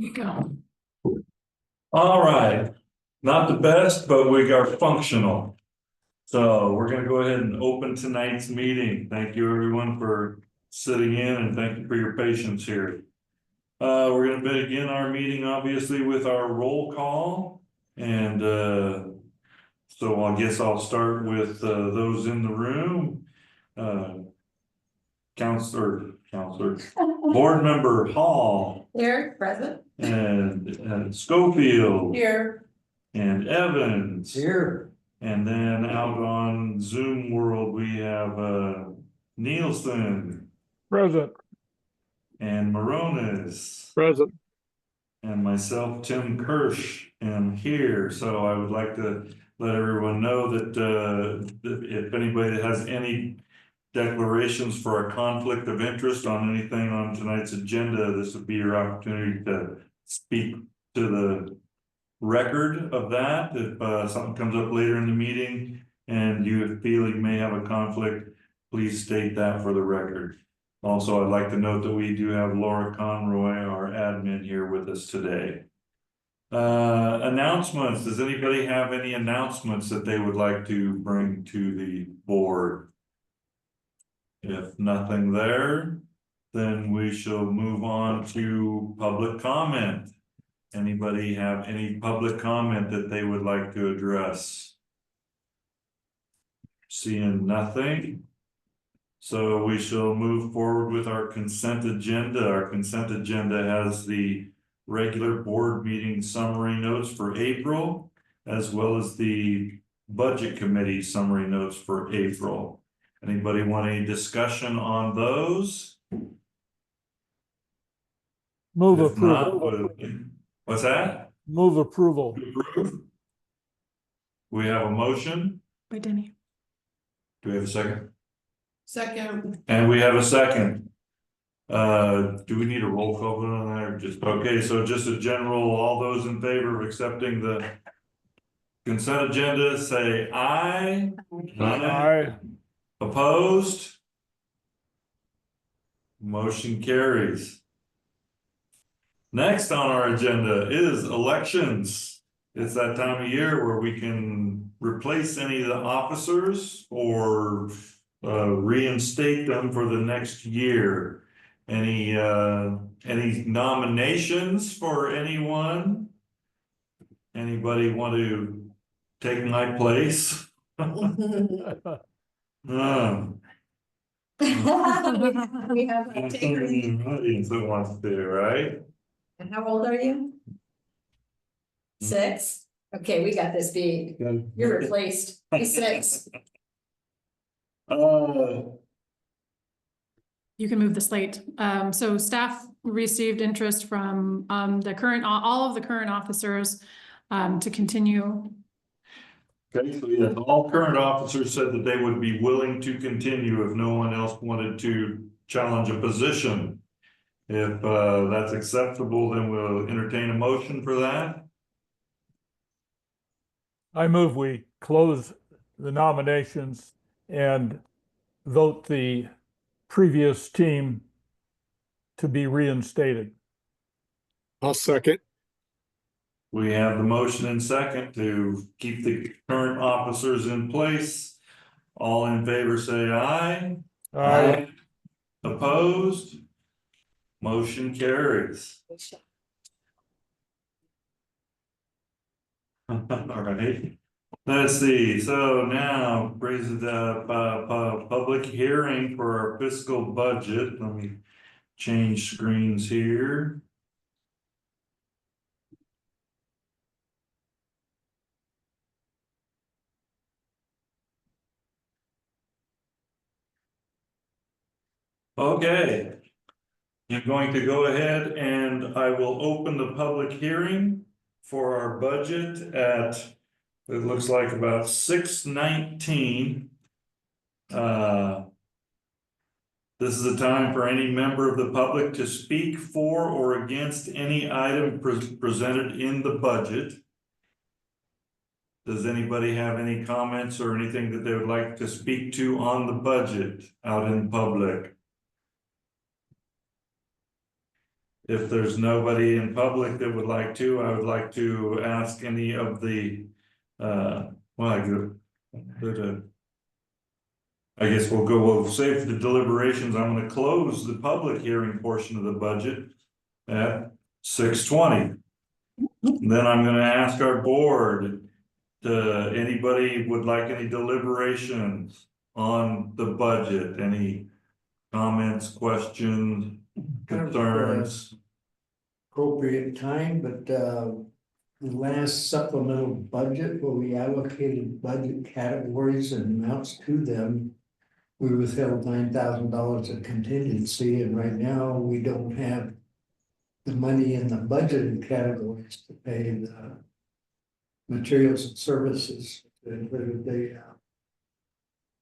You go. All right, not the best, but we are functional. So we're gonna go ahead and open tonight's meeting. Thank you everyone for sitting in and thank you for your patience here. We're gonna begin our meeting obviously with our roll call. And so I guess I'll start with those in the room. Counselor, Board Member Hall. Here, present. And Schofield. Here. And Evans. Here. And then out on Zoom world, we have Nielsen. Present. And Moronis. Present. And myself, Tim Kirsch, am here. So I would like to let everyone know that if anybody has any declarations for a conflict of interest on anything on tonight's agenda, this would be your opportunity to speak to the record of that. If something comes up later in the meeting and you feel you may have a conflict, please state that for the record. Also, I'd like to note that we do have Laura Conroy, our admin, here with us today. Announcements. Does anybody have any announcements that they would like to bring to the board? If nothing there, then we shall move on to public comment. Anybody have any public comment that they would like to address? Seeing nothing. So we shall move forward with our consent agenda. Our consent agenda has the regular board meeting summary notes for April, as well as the budget committee summary notes for April. Anybody want any discussion on those? Move If approval. not, what's that? Move approval. We have a motion. By Denny. Do we have a second? Second. And we have a second. Do we need a roll call vote on that or just, okay, so just a general, all those in favor of accepting the consent agenda, say aye. Aye. Opposed? Motion carries. Next on our agenda is elections. It's that time of year where we can replace any of the officers or reinstate them for the next year. Any nominations for anyone? Anybody want to take my place? We have a taker. Audience that wants to, right? And how old are you? 6? Okay, we got this beat. You're replaced. He's 6. You can move the slate. So staff received interest from the current, all of the current officers to continue. Okay, so yes, all current officers said that they would be willing to continue if no one else wanted to challenge a position. If that's acceptable, then we'll entertain a motion for that. I move we close the nominations and vote the previous team to be reinstated. I'll second. We have the motion and second to keep the current officers in place. All in favor say aye. Aye. Opposed? Motion carries. All right. Let's see, so now brings it up, public hearing for our fiscal budget. Let me change screens here. Okay. I'm going to go ahead and I will open the public hearing for our budget at, it looks like about 6:19. This is a time for any member of the public to speak for or against any item presented in the budget. Does anybody have any comments or anything that they would like to speak to on the budget out in public? if there's nobody in public that would like to, I would like to ask any of the, I guess we'll save the deliberations. I'm gonna close the public hearing portion of the budget at 6:20. Then I'm gonna ask our board, anybody would like any deliberations on the budget, any comments, questions, concerns? Appropriate time, but the last supplemental budget where we allocated budget categories and amounts to them. We withheld $9,000 of contingency, and right now we don't have the money in the budgeted categories to pay the materials and services. Included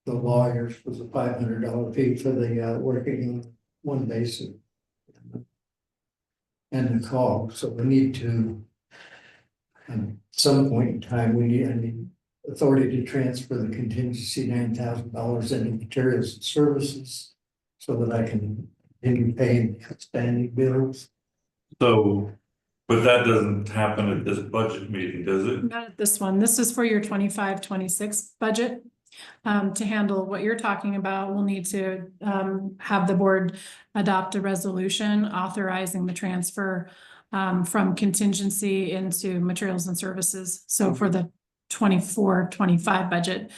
the lawyers was a $500 fee for the working on one basis. And the call, so we need to. At some point in time, I need authority to transfer the contingency $9,000 into materials and services. So that I can continue paying the outstanding bills. So, but that doesn't happen at this budget meeting, does it? Not at this one. This is for your 25-26 budget. To handle what you're talking about, we'll need to have the board adopt a resolution authorizing the transfer from contingency into materials and services. So for the 24-25 budget.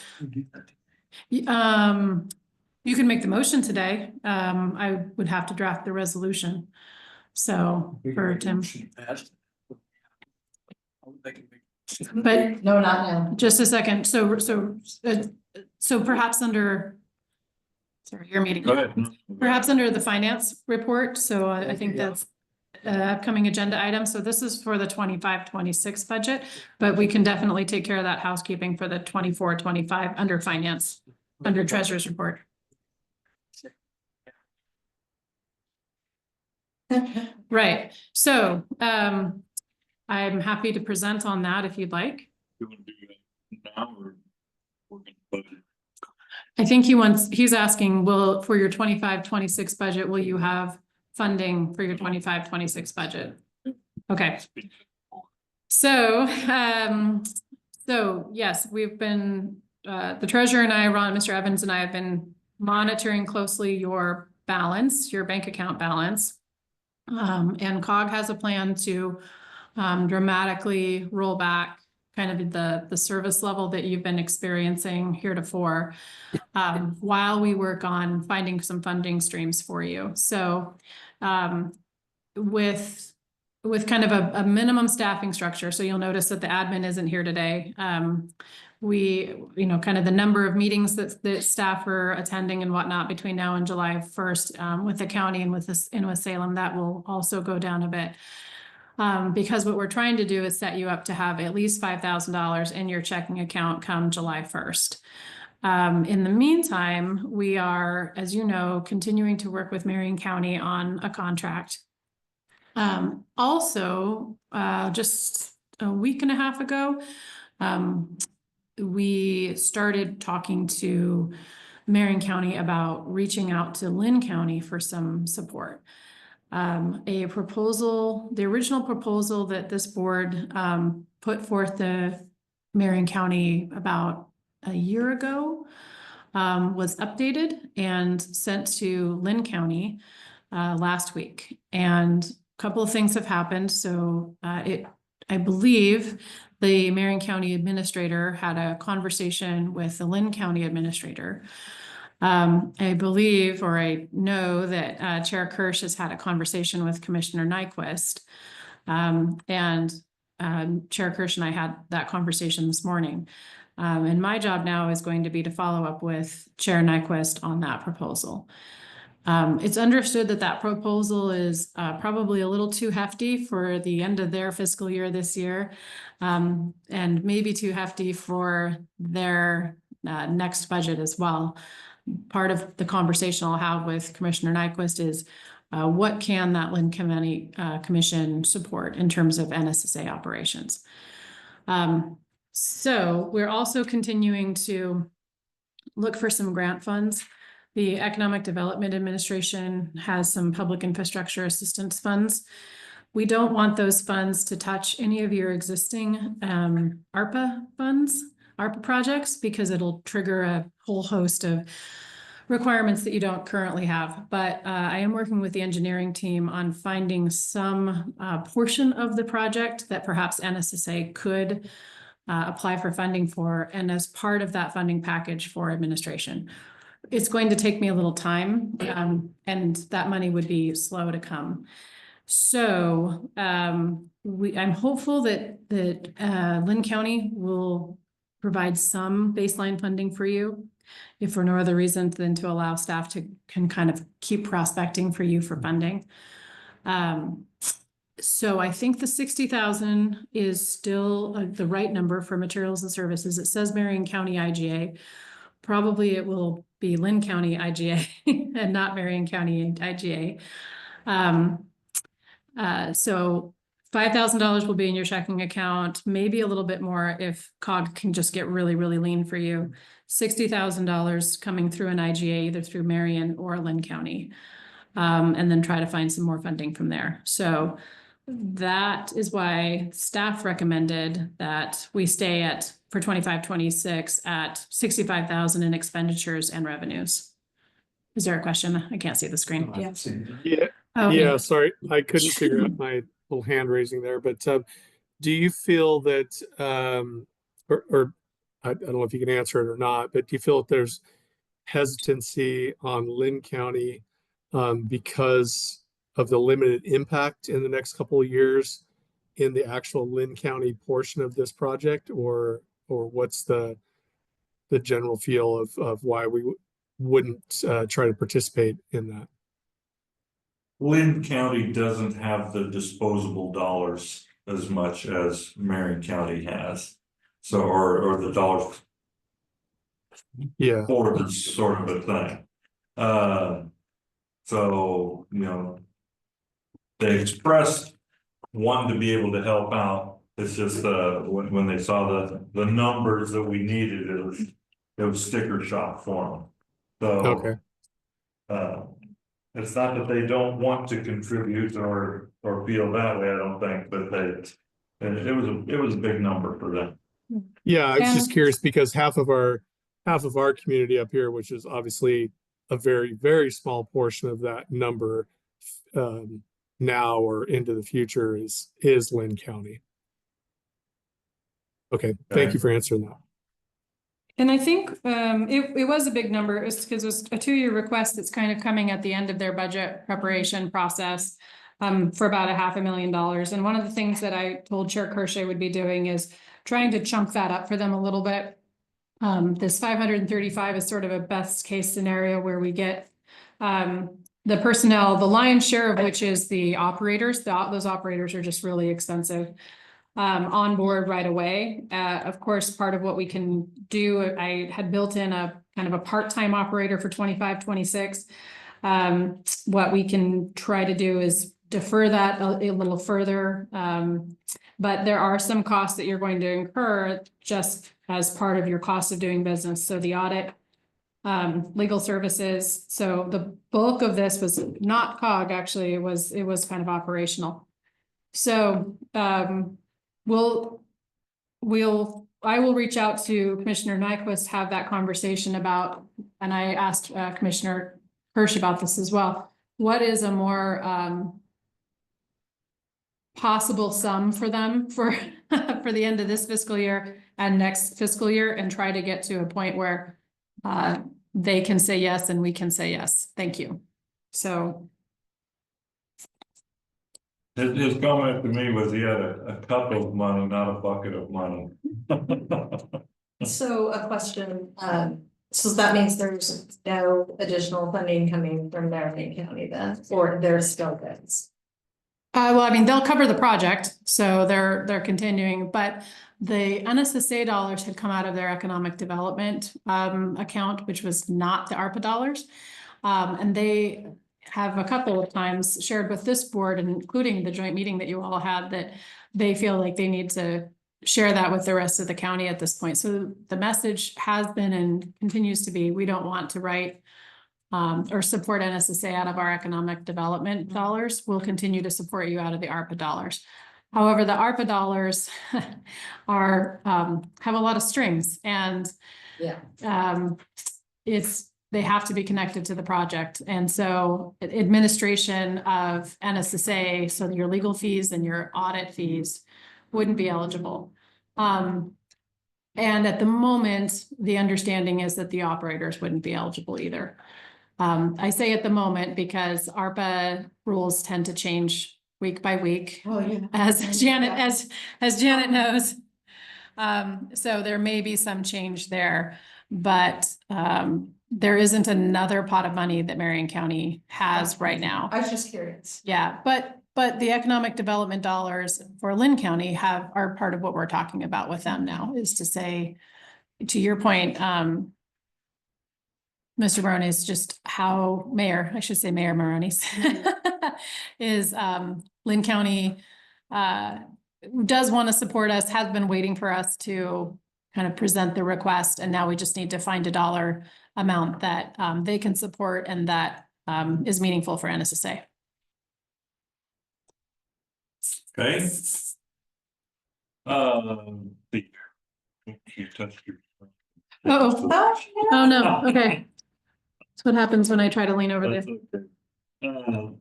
You can make the motion today. I would have to draft the resolution. So for Tim. But No, not now. just a second, so perhaps under, sorry, your meeting. Go ahead. Perhaps under the finance report, so I think that's upcoming agenda item, so this is for the 25-26 budget, but we can definitely take care of that housekeeping for the 24-25 under finance, under treasurer's report. Right, so I'm happy to present on that if you'd like. You want to do that now or we're gonna budget? I think he's asking, for your 25-26 budget, will you have funding for your 25-26 budget? Okay. So yes, we've been, the treasurer and I, Mr. Evans and I have been monitoring closely your balance, your bank account balance. And COG has a plan to dramatically roll back kind of the service level that you've been experiencing heretofore, while we work on finding some funding streams for you. So with kind of a minimum staffing structure, so you'll notice that the admin isn't here today. We, kind of the number of meetings that staff are attending and whatnot between now and July 1st with the county and with Salem, that will also go down a bit. Because what we're trying to do is set you up to have at least $5,000 in your checking account come July 1st. In the meantime, we are, as you know, continuing to work with Marion County on a contract. Also, just a week and a half ago, we started talking to Marion County about reaching out to Lynn County for some support. The original proposal that this board put forth to Marion County about a year ago was updated and sent to Lynn County last week. And a couple of things have happened. So I believe the Marion County administrator had a conversation with the Lynn County administrator. I believe, or I know that Chair Kirsch has had a conversation with Commissioner Nyquist. And Chair Kirsch and I had that conversation this morning. And my job now is going to be to follow up with Chair Nyquist on that proposal. It's understood that proposal is probably a little too hefty for the end of their fiscal year this year, and maybe too hefty for their next budget as well. Part of the conversation I'll have with Commissioner Nyquist is what can that Lynn County Commission support in terms of NSSA operations. So we're also continuing to look for some grant funds. The Economic Development Administration has some public infrastructure assistance funds. We don't want those funds to touch any of your existing ARPA funds, ARPA projects, because it'll trigger a whole host of requirements that you don't currently have. But I am working with the engineering team on finding some portion of the project that perhaps NSSA could apply for funding for, and as part of that funding package for administration. It's going to take me a little time, and that money would be slow to come. So I'm hopeful that Lynn County will provide some baseline funding for you, if for no other reason than to allow staff to can kind of keep prospecting for you for funding. So I think the 60,000 is still the right number for materials and services. It says Marion County IGA. Probably it will be Lynn County IGA and not Marion County IGA. So $5,000 will be in your checking account, maybe a little bit more if COG can just get really, really lean for you. $60,000 coming through an IGA, either through Marion or Lynn County. And then try to find some more funding from there. So that is why staff recommended that we stay at, for 25-26, at 65,000 in expenditures and revenues. Is there a question? I can't see the screen. Yeah. Yeah, Oh, okay. yeah, sorry, I couldn't figure out my little hand raising there, but do you feel that or I don't know if you can answer it or not, but do you feel that there's hesitancy on Lynn County because of the limited impact in the next couple of years in the actual Lynn County portion of this project, or what's the general feel of why we wouldn't try to participate in that? Lynn County doesn't have the disposable dollars as much as Marion County has. So, or the dollars Yeah, for this sort of a thing. So, you know, they expressed wanting to be able to help out. It's just when they saw the numbers that we needed, it was sticker shock for them. So okay. it's not that they don't want to contribute or feel that way, I don't think, but it was a big number for them. Yeah, I was And- just curious because half of our community up here, which is obviously a very, very small portion of that number, now or into the future is Lynn County. Okay, thank you for answering that. And I think it was a big number. It's because it was a 2-year request that's kind of coming at the end of their budget preparation process for about $500,000. And one of the things that I told Chair Kirsch I would be doing is trying to chunk that up for them a little bit. This 535 is sort of a best case scenario where we get the personnel, the lion's share of which is the operators. Those operators are just really expensive. On board right away. Of course, part of what we can do, I had built in a kind of a part-time operator for 25-26. What we can try to do is defer that a little further. But there are some costs that you're going to incur just as part of your cost of doing business. So the audit, legal services. So the bulk of this was not COG, actually, it was kind of operational. So I will reach out to Commissioner Nyquist, have that conversation about, and I asked Commissioner Hirsch about this as well. What is a more possible sum for them for for the end of this fiscal year and next fiscal year, and try to get to a point where they can say yes and we can say yes. Thank you. So. His comment to me was he had a cup of money, not a bucket of money. So a question, so that means there's no additional funding coming from Marion County then, or there's still bids? Well, I mean, they'll cover the project, so they're continuing, but the NSSA dollars had come out of their economic development account, which was not the ARPA dollars. And they have a couple of times shared with this board, and including the joint meeting that you all had, that they feel like they need to share that with the rest of the county at this point. So the message has been and continues to be, we don't want to write or support NSSA out of our economic development dollars. We'll continue to support you out of the ARPA dollars. However, the ARPA dollars are, have a lot of strings and Yeah. they have to be connected to the project. And so administration of NSSA, so your legal fees and your audit fees wouldn't be eligible. And at the moment, the understanding is that the operators wouldn't be eligible either. I say at the moment because ARPA rules tend to change week by week, Oh, yeah. as Janet knows. So there may be some change there, but there isn't another pot of money that Marion County has right now. I was just curious. Yeah, but the economic development dollars for Lynn County are part of what we're talking about with them now, is to say, to your point, Mr. Barone, is just how Mayor Maroney's is Lynn County does want to support us, has been waiting for us to kind of present the request, and now we just need to find a dollar amount that they can support and that is meaningful for NSSA. Okay. You touched your. Oh no, okay. That's what happens when I try to lean over That's there. okay.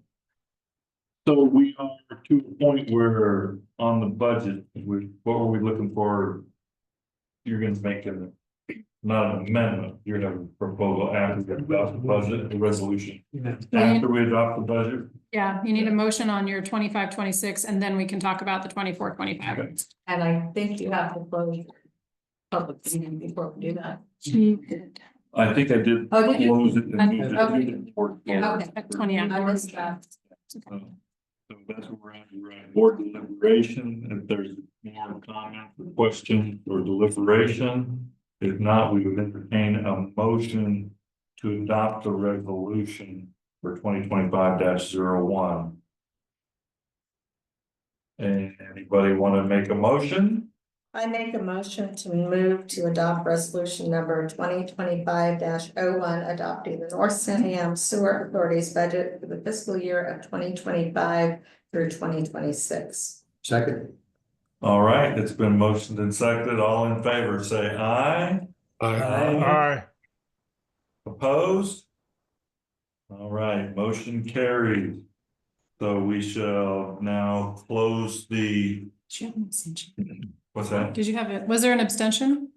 So we are to a point where on the budget, what were we looking for? You're gonna make not an amendment, you're gonna have a proposal after we adopt the budget, the resolution. After we adopt the budget. Yeah, you need a motion on your 25-26, and then we can talk about the 24-25. Okay. And I think you have to close your public meeting before we do that. She did. I think I did Oh, did you? close it. and moved it to Okay. the board. Yeah, Okay. at 20. I missed that. So that's what we're at, board deliberation. If there's more comments or questions or deliberation, if not, we would entertain a motion to adopt the resolution for 2025-01. And anybody want to make a motion? I make a motion to move to adopt resolution number 2025-01, adopting the North Santiam Sewer Authority's budget for the fiscal year of 2025 through 2026. Second. All right, it's been motioned and seconded. All in favor, say aye. Aye. Opposed? All right, motion carried. So we shall now close the, Did you have an abstention? what's that? Did you have it? Was there an abstention?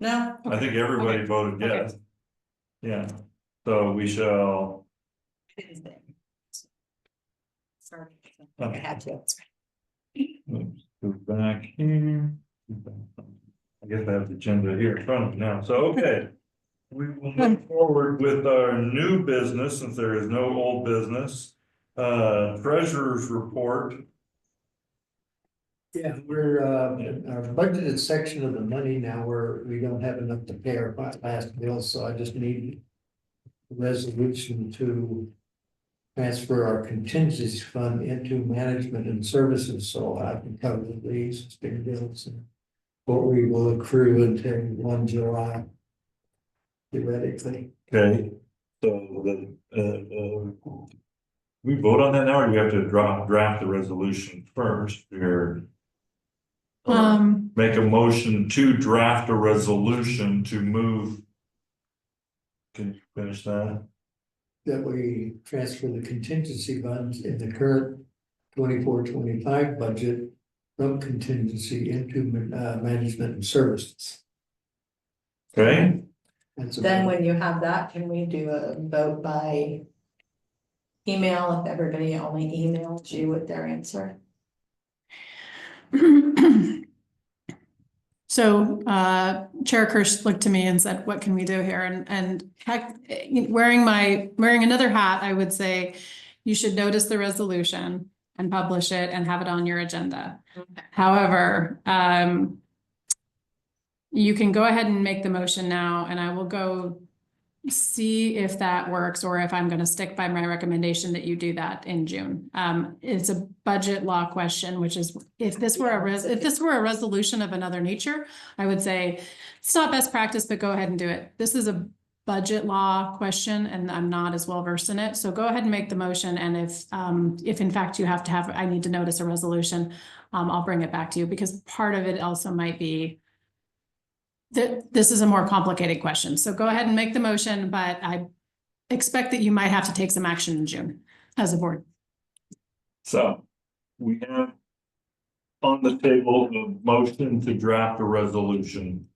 No. I think everybody Okay. voted Okay. yes. Yeah, so we shall. Sorry. Okay. I had to. Oops, go back here. I guess I have the agenda here in front of me now, so, okay. We will move forward with our new business, since there is no old business. Treasurer's report. Yeah, we're, our budgeted section of the money now, we don't have enough to pay our last bill, so I just need a resolution to transfer our contingency fund into management and services, so I can cover these big bills and what we will accrue until 1 July. Theoretically. Okay, so we vote on that now, or do we have to draft the resolution first? Or make a motion to draft a resolution to move. Can you finish that? That we transfer the contingency funds in the current 24-25 budget from contingency into management and services. Okay, Then when you have that, can we do a vote by email if everybody only emailed you with their answer? So Chair Kirsch looked to me and said, what can we do here? And wearing another hat, I would say you should notice the resolution and publish it and have it on your agenda. Okay. However, you can go ahead and make the motion now, and I will go see if that works, or if I'm going to stick by my recommendation that you do that in June. It's a budget law question, which is, if this were a resolution of another nature, I would say it's not best practice, but go ahead and do it. This is a budget law question and I'm not as well versed in it. So go ahead and make the motion. And if in fact you have to have, I need to notice a resolution, I'll bring it back to you because part of it also might be that this is a more complicated question. So go ahead and make the motion, but I expect that you might have to take some action in June as a board. So we have on the table the motion to draft a resolution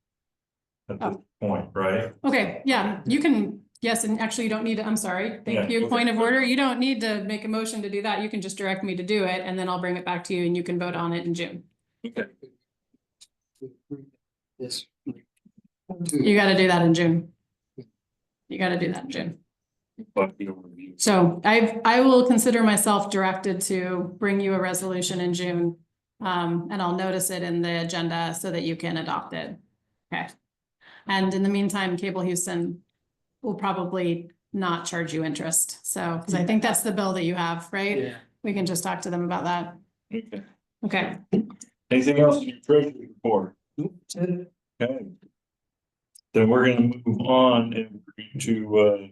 at this point, right? Okay, yeah, you can, yes, and actually you don't need to, I'm sorry, Yeah, thank you, okay. point of order. You don't need to make a motion to do that. You can just direct me to do it and then I'll bring it back to you and you can vote on it in June. Okay. This. You gotta do that in June. You gotta do that in June. But the overview. So I will consider myself directed to bring you a resolution in June. And I'll notice it in the agenda so that you can adopt it. Okay. And in the meantime, Cable Houston will probably not charge you interest. So, because I think that's the bill that you have, right? Yeah. We can just talk to them about that. Okay. Okay. Anything else in your treasury report? Okay. Then we're gonna move on to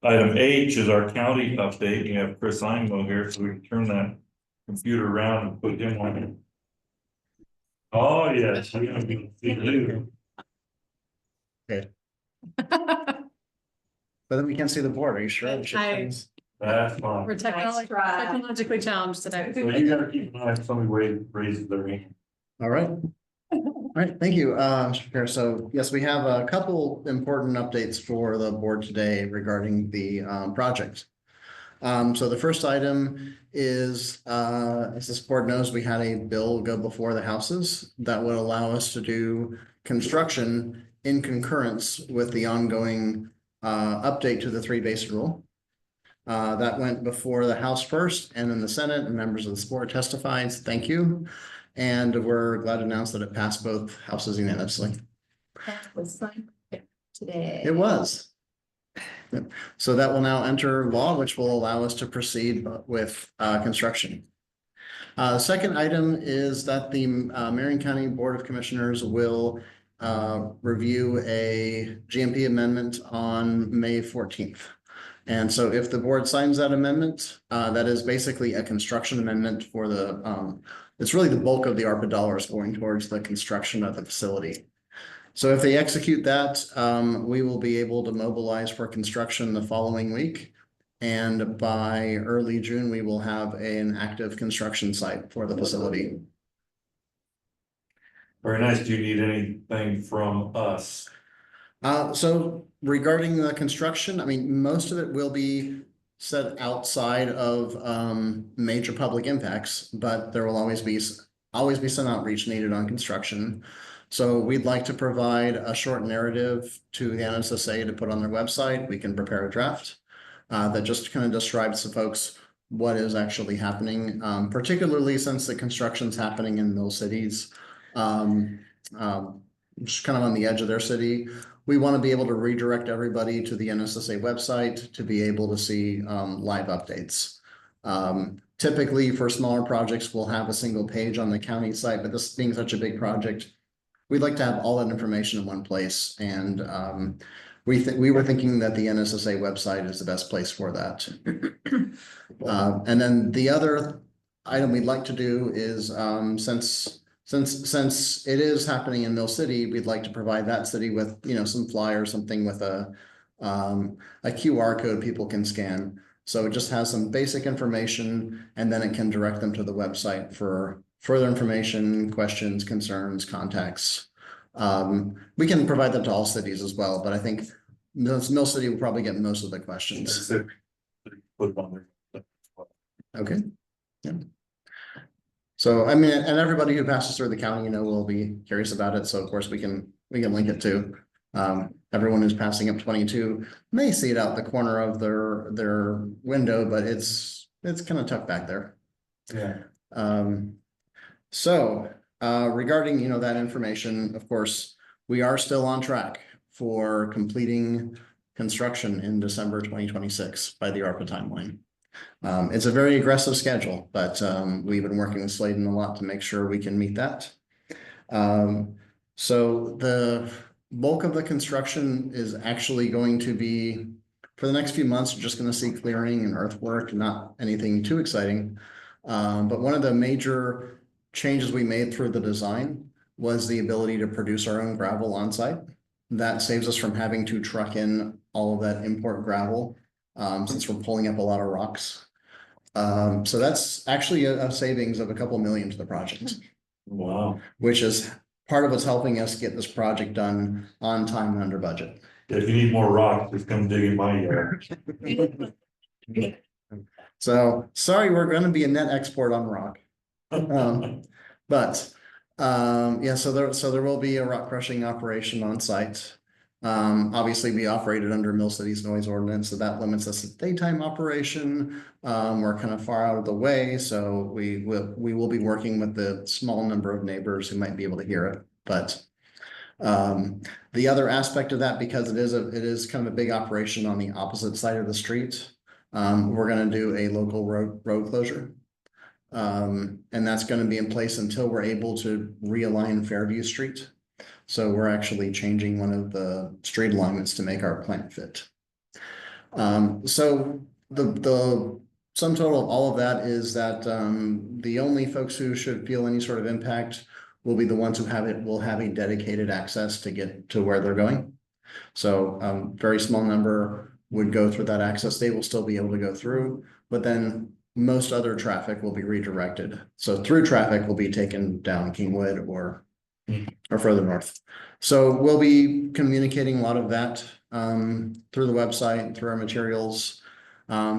item H is our county update. We have Chris Einmo here, so we can turn that computer around and put him on it. Oh, yes, we're gonna be you. But then we can't see the board, are you sure? That's fine. We're technologically challenged today. So you gotta keep an eye if somebody raises their hand. All right. All right, thank you, Mr. Chair. So yes, we have a couple important updates for the board today regarding the project. So the first item is, as this board knows, we had a bill go before the houses that would allow us to do construction in concurrence with the ongoing update to the 3 basin rule. That went before the House first and then the Senate, and members of the board testified. Thank you. And we're glad to announce that it passed both houses unanimously. That was signed today. It was. So that will now enter law, which will allow us to proceed with construction. Second item is that the Marion County Board of Commissioners will review a GMP amendment on May 14th. And so if the board signs that amendment, that is basically a construction amendment for the, it's really the bulk of the ARPA dollars going towards the construction of the facility. So if they execute that, we will be able to mobilize for construction the following week. And by early June, we will have an active construction site for the facility. Very nice. Do you need anything from us? So regarding the construction, I mean, most of it will be set outside of major public impacts, but there will always be some outreach needed on construction. So we'd like to provide a short narrative to the NSSA to put on their website. We can prepare a draft that just kind of describes to folks what is actually happening, particularly since the construction's happening in those cities, just kind of on the edge of their city. We want to be able to redirect everybody to the NSSA website to be able to see live updates. Typically for smaller projects, we'll have a single page on the county site, but this being such a big project, we'd like to have all that information in one place. And we were thinking that the NSSA website is the best place for that. And then the other item we'd like to do is since it is happening in Mill City, we'd like to provide that city with, you know, some flyer, something with a QR code people can scan. So it just has some basic information and then it can direct them to the website for further information, questions, concerns, contacts. We can provide that to all cities as well, but I think Mill City will probably get most of the questions. Put it on there. Okay. Yeah. So, I mean, and everybody who passes through the county, you know, will be curious about it. So of course we can link it to, everyone who's passing up 22 may see it out the corner of their window, but it's kind of tucked back there. Yeah. So, regarding, you know, that information, of course, we are still on track for completing construction in December 2026 by the ARPA timeline. It's a very aggressive schedule, but we've been working with Sladen a lot to make sure we can meet that. So bulk of the construction is actually going to be, for the next few months, you're just gonna see clearing and earthwork, not anything too exciting. But one of the major changes we made through the design was the ability to produce our own gravel on site. That saves us from having to truck in all of that import gravel, since we're pulling up a lot of rocks. So that's actually a savings of a couple million to the project, Wow. which is part of what's helping us get this project done on time and under budget. If you need more rock, just come dig in my yard. So sorry, we're gonna be a net export on rock. But yeah, so there will be a rock crushing operation on site. Obviously, we operated under Mill City's noise ordinance, so that limits us to daytime operation. We're kind of far out of the way, so we will be working with the small number of neighbors who might be able to hear it. But the other aspect of that, because it is kind of a big operation on the opposite side of the street, we're gonna do a local road closure. And that's gonna be in place until we're able to realign Fairview Street. So we're actually changing one of the street alignments to make our plant fit. So the sum total of all of that is that the only folks who should feel any sort of impact will be the ones who will have a dedicated access to get to where they're going. So very small number would go through that access. They will still be able to go through, but then most other traffic will be redirected. So through traffic will be taken down Kingwood or further north. So we'll be communicating a lot of that through the website, through our materials,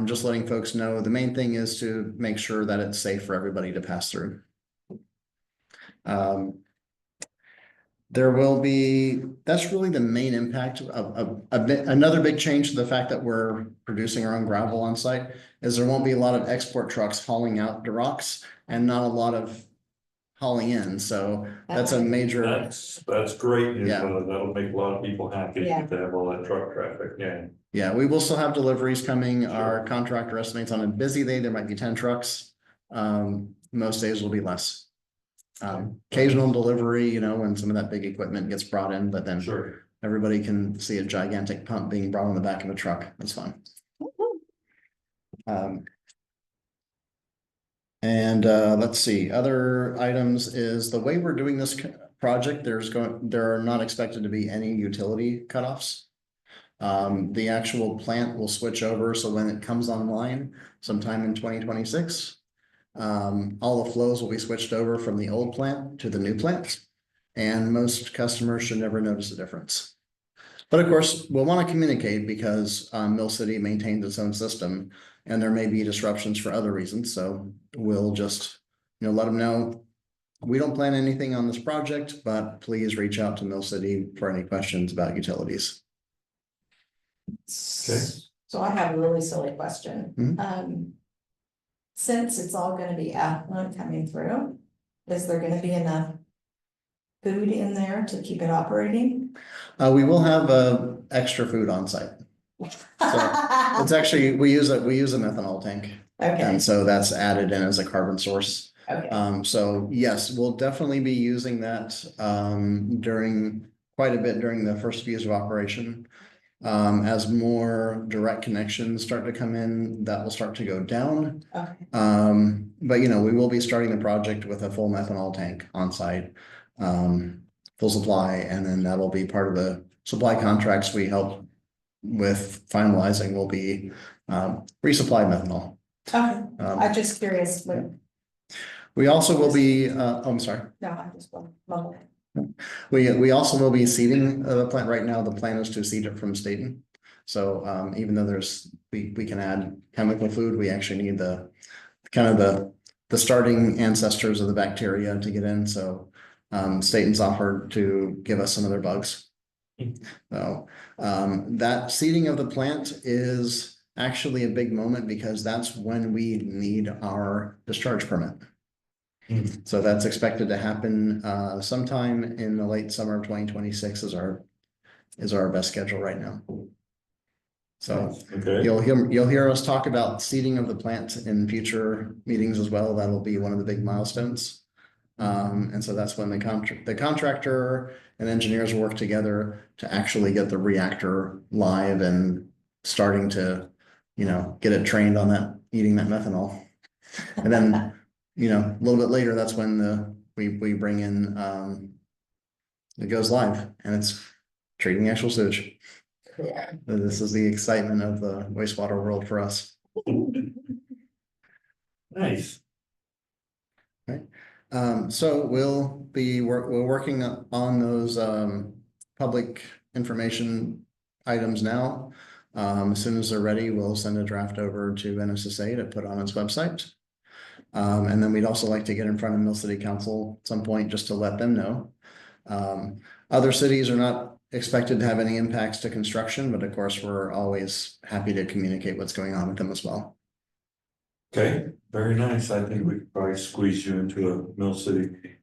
just letting folks know. The main thing is to make sure that it's safe for everybody to pass through. There will be, that's really the main impact of another big change to the fact that we're producing our own gravel on site is there won't be a lot of export trucks hauling out the rocks and not a lot of hauling in. So that's a major. That's great news. Yeah. That'll make a lot of people happy to have all that truck traffic. Yeah. Yeah, we will still have deliveries coming. Our contractor estimates on a busy day, there might be 10 trucks. Most days will be less. Occasional delivery, you know, when some of that big equipment gets brought in, but then everybody can see a gigantic pump being brought on the back of a truck. That's fun. Let's see, other items is the way we're doing this project, there are not expected to be any utility cutoffs. The actual plant will switch over, so when it comes online sometime in 2026, all the flows will be switched over from the old plant to the new plant, and most customers should never notice a difference. But of course, we'll want to communicate because Mill City maintains its own system, and there may be disruptions for other reasons. So we'll just, you know, let them know we don't plan anything on this project, but please reach out to Mill City for any questions about utilities. Okay. So I have a really silly question. Mhm. Since it's all gonna be affluent coming through, is there gonna be enough food in there to keep it operating? We will have extra food on site. It's actually, we use an ethanol tank. Okay, And so that's added in as a carbon source. okay, So yes, we'll definitely be using that during quite a bit during the first few years of operation. As more direct connections start to come in, that will start to go down. okay. But you know, we will be starting the project with a full methanol tank on site, full supply, and then that'll be part of the supply contracts we help with finalizing will be resupply methanol. Okay, I'm just curious, but We also will be, I'm sorry. no, I just want mobile. We also will be seeding the plant. Right now, the plan is to seed it from Staten. So even though we can add chemical food, we actually need the kind of the starting ancestors of the bacteria to get in. So Staten's offered to give us some of their bugs. So that seeding of the plant is actually a big moment because that's when we need our discharge permit. So that's expected to happen sometime in the late summer of 2026 is our best schedule right now. So you'll hear us talk about seeding of the plant in future meetings as well. That'll be one of the big milestones. And so that's when the contractor and engineers work together to actually get the reactor live and starting to, get it trained on that, eating that methanol. And then, a little bit later, that's when we bring in, it goes live and it's treating actual sewage. This is the excitement of the wastewater world for us. Nice. So we're working on those public information items now. As soon as they're ready, we'll send a draft over to NSSA to put on its website. And then we'd also like to get in front of Mill City Council at some point just to let them know. Other cities are not expected to have any impacts to construction, but of course, we're always happy to communicate what's going on with them as well. Okay, very nice. I think we could probably squeeze you into a Mill City meeting.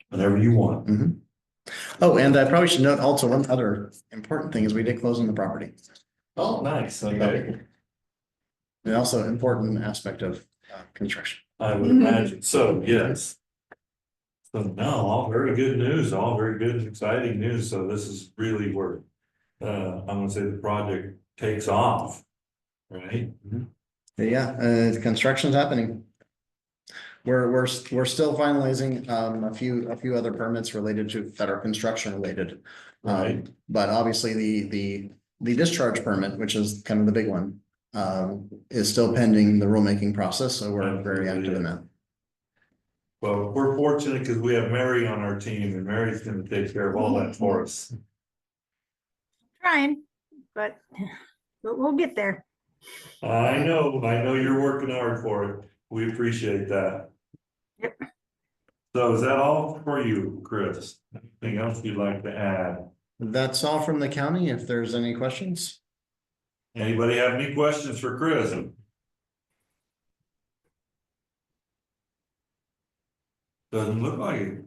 Whenever you want. Mhm. Oh, and I probably should note also one other important thing is we did close on the property. Oh, nice. Okay. And also an important aspect of construction. I would imagine. So, yes. So no, all very good news, all very good, exciting news. So this is really where, I'm gonna say the project takes off. Right? Yeah, construction's happening. We're still finalizing a few other permits related to that are construction related. Right. But obviously the discharge permit, which is kind of the big one, is still pending the rulemaking process, so we're very active in that. Well, we're fortunate because we have Mary on our team and Mary's gonna take care of all that for us. Trying, but we'll get there. I know you're working hard for it. We appreciate that. Yep. So is that all for you, Chris? Anything else you'd like to add? That's all from the county. If there's any questions. Anybody have any questions for Chris? Doesn't look like it.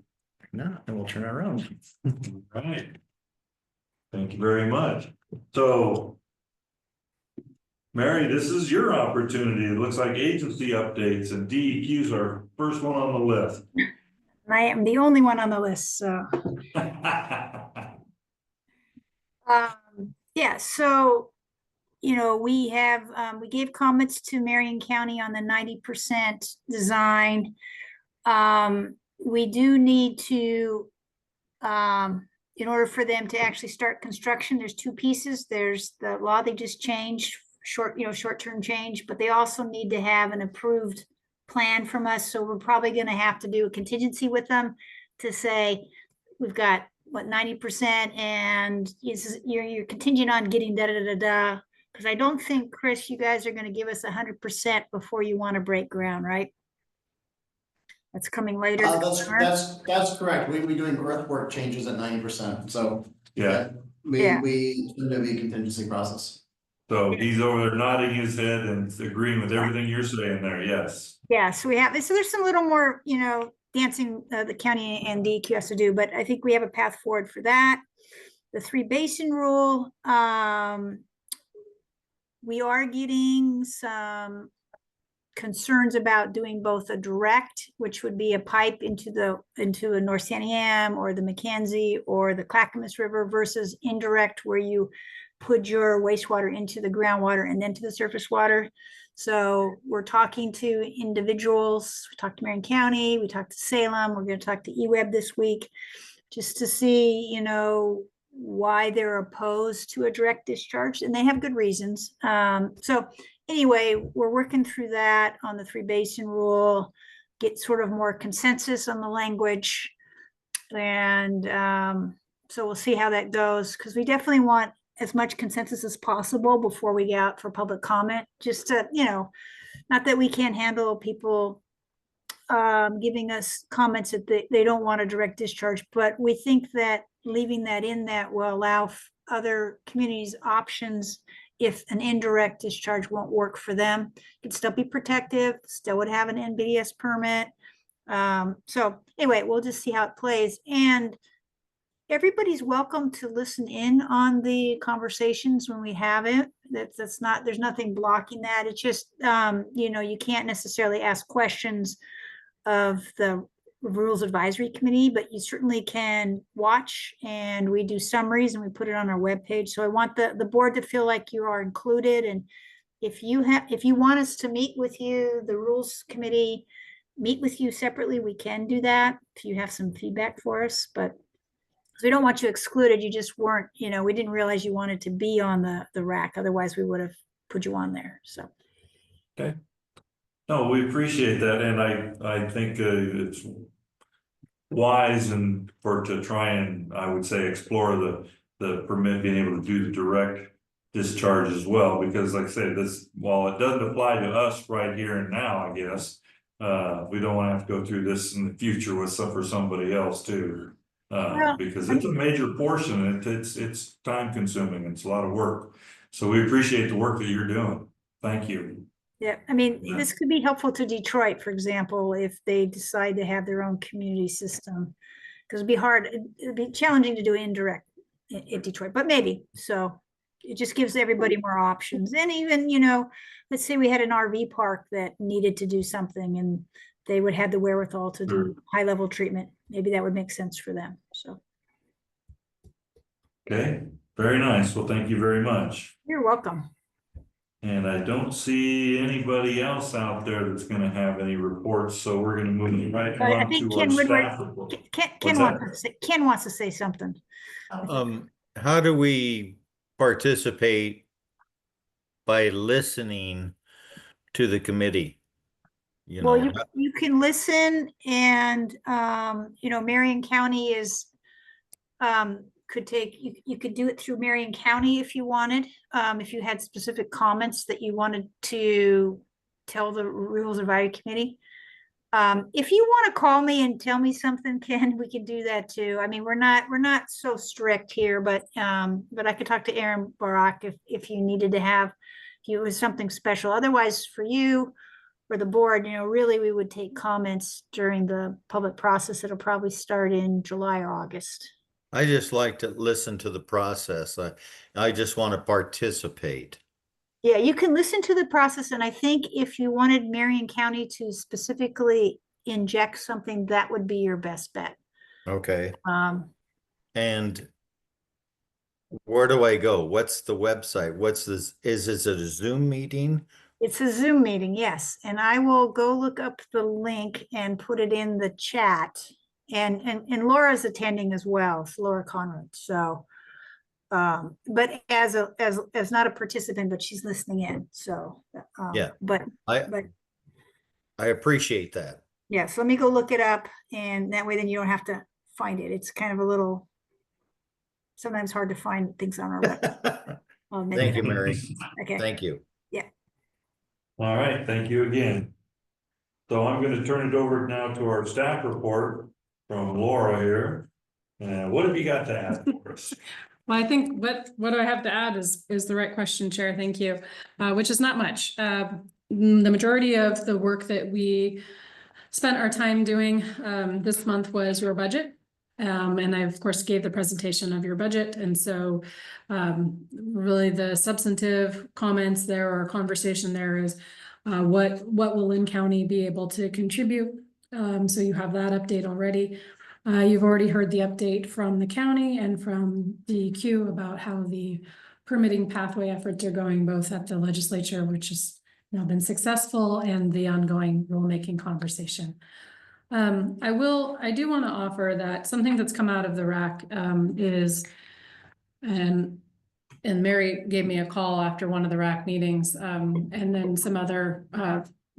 No, and we'll turn it around. Right. Thank you very much. So. Mary, this is your opportunity. It looks like agency updates and DEQ's our first one on the list. I am the only one on the list, so. Yeah, so, we have, we gave comments to Marion County on the 90% design. We do need to, in order for them to actually start construction, there's two pieces. There's the law they just changed, short-term change, but they also need to have an approved plan from us. So we're probably going to have to do a contingency with them to say, we've got what 90% and you're contingent on getting da. Because I don't think, Chris, you guys are going to give us 100% before you want to break ground, right? That's coming later. That's correct. We'd be doing earthwork changes at 90%. So Yeah. We do the contingency process. So he's over there nodding his head and agreeing with everything you're saying there. Yes. Yeah. So there's some little more, dancing the county and DEQ has to do, but I think we have a path forward for that. The 3 basin rule, we are getting some concerns about doing both a direct, which would be a pipe into a North Santiam or the Mackenzie or the Clackamas River, versus indirect, where you put your wastewater into the groundwater and then to the surface water. So we're talking to individuals. We talked to Marion County, we talked to Salem, we're going to talk to EWEB this week, just to see, why they're opposed to a direct discharge, and they have good reasons. So anyway, we're working through that on the 3 basin rule, get sort of more consensus on the language. And so we'll see how that goes, because we definitely want as much consensus as possible before we get out for public comment, just to, not that we can't handle people giving us comments that they don't want a direct discharge, but we think that leaving that in that will allow other communities options if an indirect discharge won't work for them. It'd still be protective, still would have an NBDS permit. So anyway, we'll just see how it plays. And everybody's welcome to listen in on the conversations when we have it. That's not, there's nothing blocking that. It's just, you can't necessarily ask questions of the Rules Advisory Committee, but you certainly can watch, and we do summaries and we put it on our webpage. So I want the board to feel like you are included. And if you want us to meet with you, the Rules Committee, meet with you separately, we can do that if you have some feedback for us, but we don't want you excluded. You just weren't, we didn't realize you wanted to be on the rack. Otherwise we would have put you on there. So. Okay. No, we appreciate that, and I think it's wise and to try and, I would say, explore the permit, being able to do the direct discharge as well, because like I say, while it doesn't apply to us right here and now, I guess, we don't want to have to go through this in the future for somebody else too. Because it's a major portion, and it's time consuming, it's a lot of work. So we appreciate the work that you're doing. Thank you. Yeah, I mean, this could be helpful to Detroit, for example, if they decide to have their own community system. Because it'd be challenging to do indirect in Detroit, but maybe. So it just gives everybody more options. And even, let's say we had an RV park that needed to do something and they would have the wherewithal to do high level treatment. Maybe that would make sense for them. So. Okay, very nice. Well, thank you very much. You're welcome. And I don't see anybody else out there that's gonna have any reports, so we're gonna move right I on think to our Ken Woodward, staff report. Ken wants to say something. How do we participate by listening to the committee? Well, you can listen, and Marion County is you could do it through Marion County if you wanted, if you had specific comments that you wanted to tell the Rules Advisory Committee. If you want to call me and tell me something, Ken, we can do that too. I mean, we're not so strict here, but I could talk to Aaron Barak if you needed to if it was something special. Otherwise, for you or the board, really we would take comments during the public process. It'll probably start in July or August. I just like to listen to the process. I just want to participate. Yeah, you can listen to the process, and I think if you wanted Marion County to specifically inject something, that would be your best bet. Okay. And where do I go? What's the website? What's this? Is this a Zoom meeting? It's a Zoom meeting, yes. And I will go look up the link and put it in the chat. And Laura's attending as well. It's Laura Conrad. So, but as not a participant, but she's listening in. So, yeah. But I appreciate that. Yeah. So let me go look it up, and that way, then you don't have to find it. It's kind of a little sometimes hard to find things on our website. Thank you, Mary. Okay. Thank you. Yeah. All right, thank you again. So I'm going to turn it over now to our staff report from Laura here. What have you got to add for us? Well, I think what I have to add is the right question, Chair. Thank you. Which is not much. The majority of the work that we spent our time doing this month was your budget. And I, of course, gave the presentation of your budget. And so really the substantive comments there or conversation there is what will Lynn County be able to contribute? So you have that update already. You've already heard the update from the county and from DEQ about how the permitting pathway efforts are going, both at the legislature, which has now been successful, and the ongoing rulemaking conversation. I do want to offer that something that's come out of the RAC is, and Mary gave me a call after one of the RAC meetings, and then some other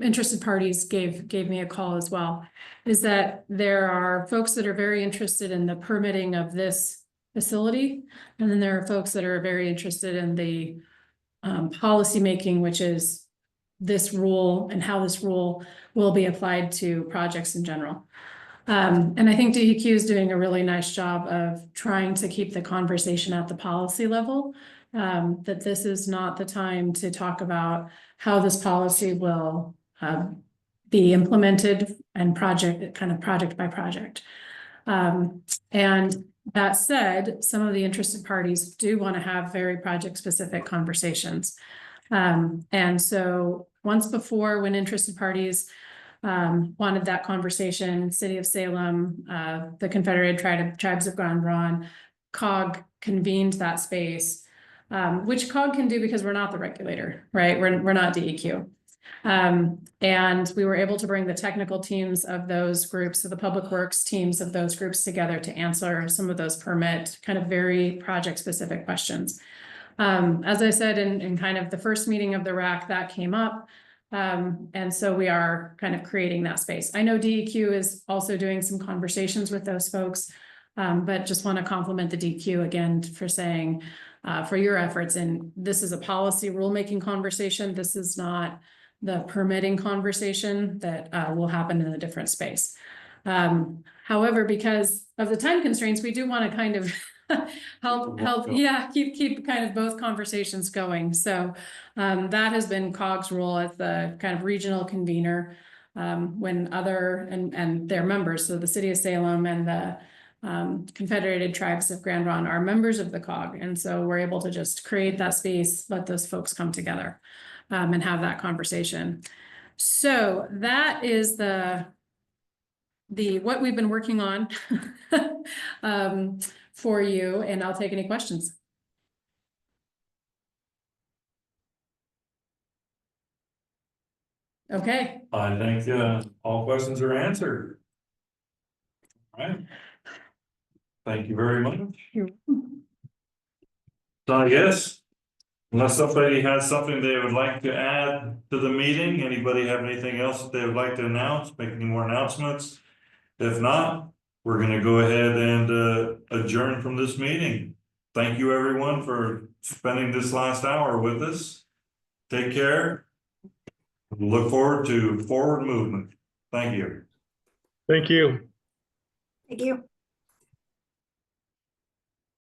interested parties gave me a call as well, is that there are folks that are very interested in the permitting of this facility, and then there are folks that are very interested in the policy making, which is this rule and how this rule will be applied to projects in general. And I think DEQ is doing a really nice job of trying to keep the conversation at the policy level, that this is not the time to talk about how this policy will be implemented and project by project. And that said, some of the interested parties do want to have very project specific conversations. And so once before, when interested parties wanted that conversation. City of Salem, the Confederated Tribes of Grand Ronde, COG convened that space, which COG can do because we're not the regulator, right? We're not DEQ. And we were able to bring the technical teams of those groups, so the public works teams of those groups together to answer some of those permit kind of very project specific questions. As I said, in kind of the first meeting of the RAC, that came up. And so we are kind of creating that space. I know DEQ is also doing some conversations with those folks, but just want to compliment the DEQ again for saying, for your efforts. And this is a policy rulemaking conversation. This is not the permitting conversation that will happen in a different space. However, because of the time constraints, we do want to kind of help, yeah, keep kind of both conversations going. So that has been COG's role as the kind of regional convener when other and their members, so the City of Salem and the Confederated Tribes of Grand Ronde are members of the COG. And so we're able to just create that space, let those folks come together and have that conversation. So that is what we've been working on for you, and I'll take any questions. Okay. I think all questions are answered. All right. Thank you very much. So I guess, unless somebody has something they would like to add to the meeting, anybody have anything else that they would like to announce, make any more announcements? If not, we're gonna go ahead and adjourn from this meeting. Thank you, everyone, for spending this last hour with us. Take care. Look forward to forward movement. Thank you. Thank you. Thank you.